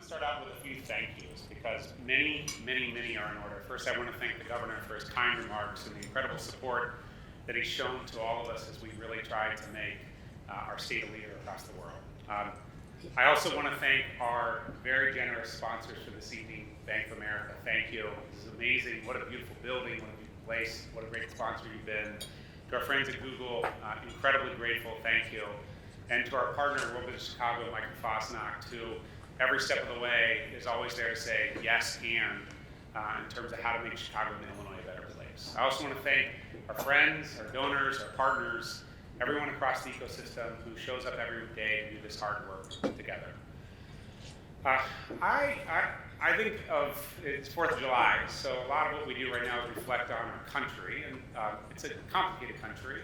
to start out with a few thank yous because many are in order. First, I want to thank the governor for his kind remarks and the incredible support that he's shown to all of us as we really try to make our state a leader across the world. I also want to thank our very generous sponsors for this evening, Bank of America. Thank you. This is amazing. What a beautiful building, what a beautiful place, what a great sponsor you've been. To our friends at Google, incredibly grateful, thank you. And to our partner, World Business Chicago, Michael Fosnacht, who every step of the way is always there to say yes and in terms of how to make Chicago and Illinois a better place. I also want to thank our friends, our donors, our partners, everyone across the ecosystem who shows up every day to do this hard work together. I think of, it's 4th of July, so a lot of what we do right now is reflect on our country, and it's a complicated country,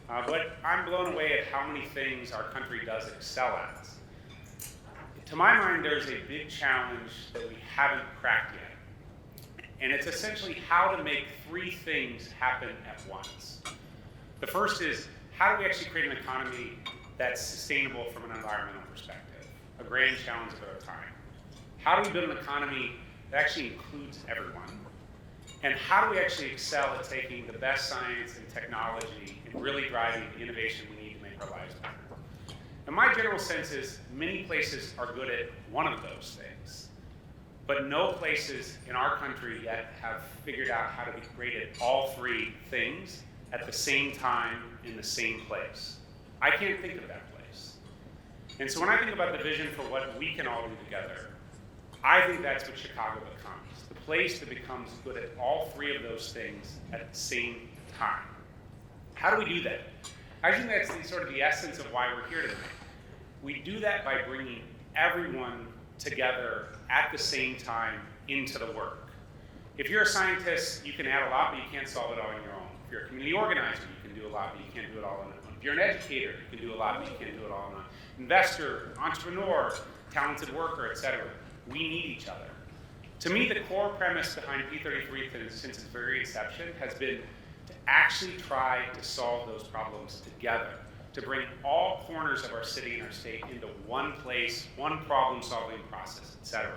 but I'm blown away at how many things our country does excel at. To my mind, there's a big challenge that we haven't cracked yet, and it's essentially how to make three things happen at once. The first is, how do we actually create an economy that's sustainable from an environmental perspective? A grand challenge of our time. How do we build an economy that actually includes everyone? And how do we actually excel at taking the best science and technology and really driving the innovation we need to make our lives better? And my general sense is many places are good at one of those things, but no places in our country yet have figured out how to be great at all three things at the same time in the same place. I can't think of that place. And so when I think about the vision for what we can all do together, I think that's what Chicago becomes, the place that becomes good at all three of those things at the same time. How do we do that? I think that's sort of the essence of why we're here tonight. We do that by bringing everyone together at the same time into the work. If you're a scientist, you can add a lot, but you can't solve it all on your own. If you're a community organizer, you can do a lot, but you can't do it all on your own. If you're an educator, you can do a lot, but you can't do it all on your own. Investor, entrepreneur, talented worker, etc. We need each other. To me, the core premise behind P33 since its very inception has been to actually try to solve those problems together, to bring all corners of our city and our state into one place, one problem-solving process, etc.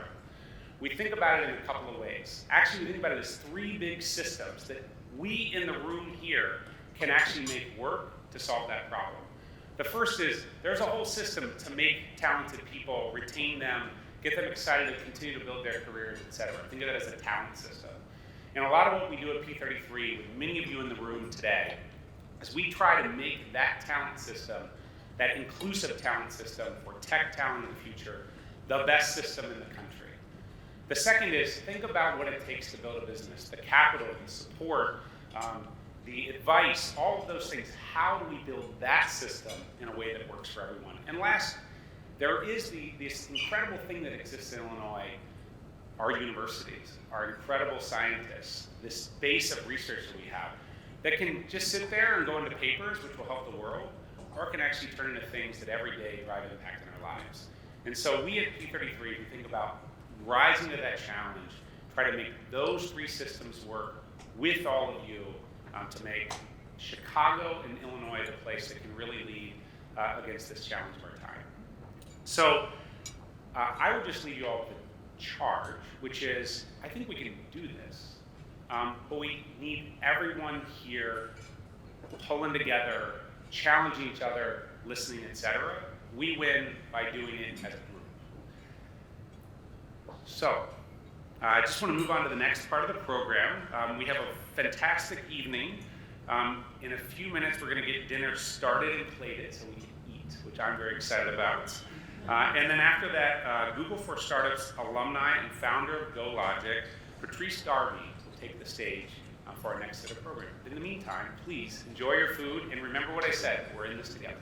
We think about it in a couple of ways. Actually, we think about it as three big systems that we in the room here can actually make work to solve that problem. The first is there's a whole system to make talented people, retain them, get them excited to continue to build their careers, etc. Think of it as a talent system. And a lot of what we do at P33, with many of you in the room today, is we try to make that talent system, that inclusive talent system for tech talent in the future, the best system in the country. The second is think about what it takes to build a business, the capital, the support, the advice, all of those things. How do we build that system in a way that works for everyone? And last, there is this incredible thing that exists in Illinois, our universities, our incredible scientists, this base of research that we have that can just sit there and go into papers, which will help the world, or can actually turn into things that every day drive an impact in our lives. And so we at P33, we think about rising to that challenge, try to make those three systems work with all of you to make Chicago and Illinois the place that can really lead against this challenge of our time. So I would just leave you all with a charge, which is, I think we can do this, but we need everyone here pulling together, challenging each other, listening, etc. We win by doing it as a group. So I just want to move on to the next part of the program. We have a fantastic evening. In a few minutes, we're going to get dinner started and plated so we can eat, which I'm very excited about. And then after that, Google for Startups alumni and founder of GoLogic, Patrice Darby, will take the stage for our next set of programs. In the meantime, please enjoy your food and remember what I said, we're in this together.